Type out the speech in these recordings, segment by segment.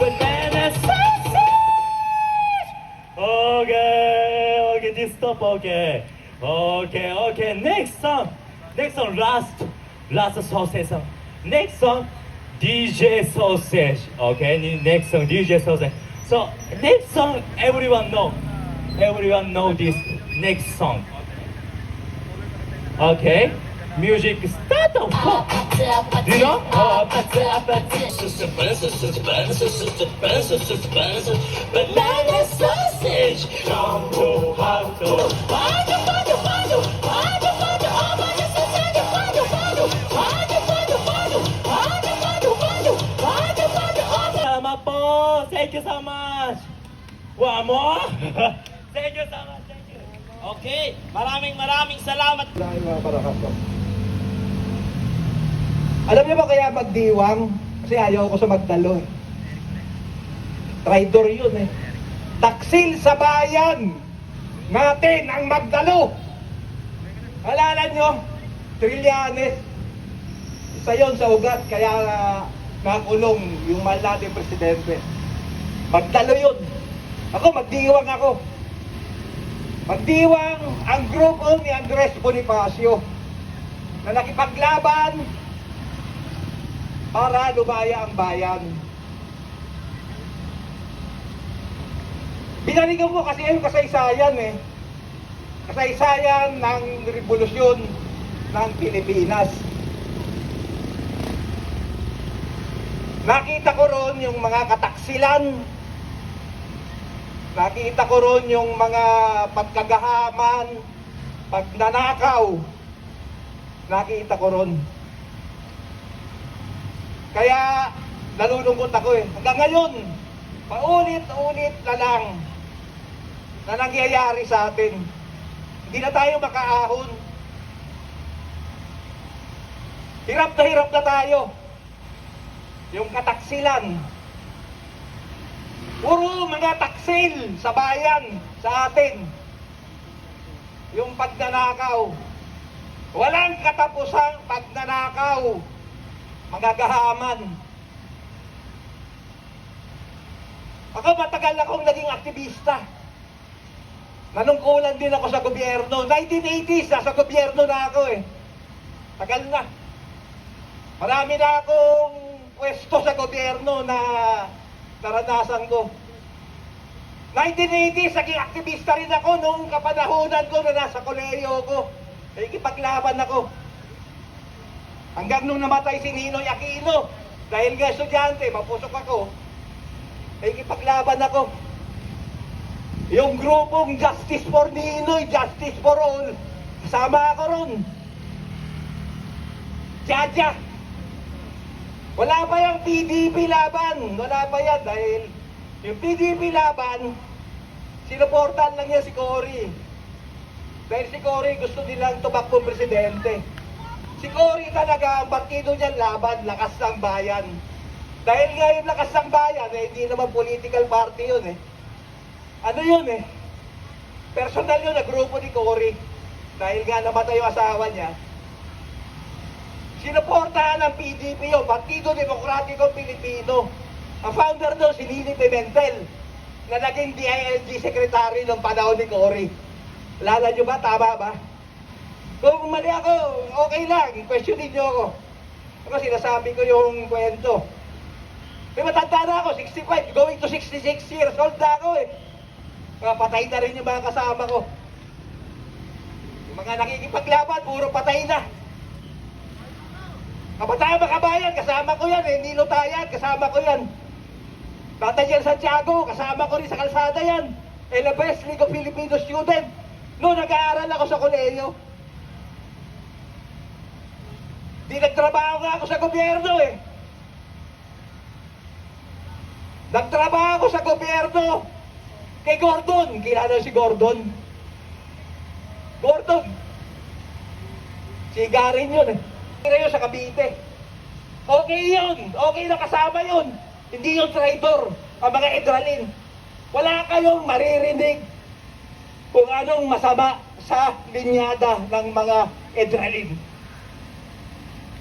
banana sausage. Okay, this stop. Okay. Next song, last sausage song. Next song, DJ sausage. Okay, next song, DJ sausage. So next song, everyone know this next song. Okay, music start. Do you know? Banana sausage. Tama po. Thank you so much. One more. Thank you so much. Thank you. Okay, maraming salamat. Dahil mga karakaso. Alam niyo ba kaya magdiwang? Kasi ayaw ko sa magdalo eh. Traidor yun eh. Taksil sa bayan natin ang magdalo. Alala nyo, Trillanes. Isa yun sa ugat, kaya nakulong yung mahal natin presidente. Magdalo yun. Ako, magdiwang ako. Magdiwang ang grupo ni Andres Bonifacio na nakipaglaban para lumaya ang bayan. Binalikan ko kasi yung kasaysayan eh. Kasaysayan ng revolusyon ng Pilipinas. Nakita ko ron yung mga kataksilan. Nakita ko ron yung mga pagkagahaman, pagnanakaw. Nakita ko ron. Kaya nalulungkot ako eh. Hanggang ngayon, paulit-ulit na lang na nangyayari sa atin. Hindi na tayo makaahon. Hirap na tayo. Yung kataksilan. Puro mga taksil sa bayan, sa atin. Yung pagnanakaw. Walang katapusang pagnanakaw. Mga gahaman. Ako matagal akong naging aktivista. Nanungkulan din ako sa gobyerno. 1980s, nasa gobyerno na ako eh. Tagal na. Marami na akong pwesto sa gobyerno na naranasan ko. 1980s, naging aktivista rin ako nung kapanahonan ko na nasa kolehiyo ko. Nakikipaglaban ako. Hanggang nung namatay si Ninoy Aquino, dahil nga estudyante, mapusok ako, nakikipaglaban ako. Yung grupong Justice for Ninoy, Justice for All, kasama ako ron. Tiyadya. Wala pa yung PDP laban. Wala pa yan dahil yung PDP laban, sinuportan lang niya si Cory. Dahil si Cory gusto nilang tumakbong presidente. Si Cory talaga, ang partido niyan laban, lakas ng bayan. Dahil nga yung lakas ng bayan, eh, hindi naman political party yun eh. Ano yun eh? Personal yun na grupo ni Cory. Dahil nga namatay yung asawa niya. Sinuportahan ng PDP yun, Partido Demokratiko Pilipino. Ang founder doon, si Lini Pimentel, na naging DILG secretary ng panahon ni Cory. Alala nyo ba? Tama ba? Kung mali ako, okay lang. Questionin nyo ako. Ako sinasabi ko yung kwento. May matanda na ako, 65, going to 66 years old na ako eh. Patay na rin yung mga kasama ko. Yung mga nakikipaglaban, puro patay na. Kabataan Makabayan, kasama ko yan eh. Nilo Tayad, kasama ko yan. Tatay Santiago, kasama ko rin sa kalsada yan. Elabes, League of Filipino Student. Noong nag-aaral ako sa kolehiyo. Di nagtrabaho nga ako sa gobyerno eh. Nagtrabaho ako sa gobyerno kay Gordon. Kilala si Gordon? Gordon. Sigarin yun eh. Kira yun sa Cavite. Okay yun. Okay na kasama yun. Hindi yung traitor. Ang mga Edralin. Wala kayong maririnig kung anong masama sa linyada ng mga Edralin.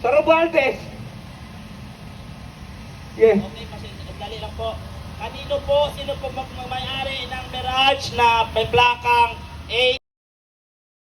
Sa Romualdez. Yeah. Okay, dali lang po. Kanino po, sino po may-ari ng Mirage na may plakang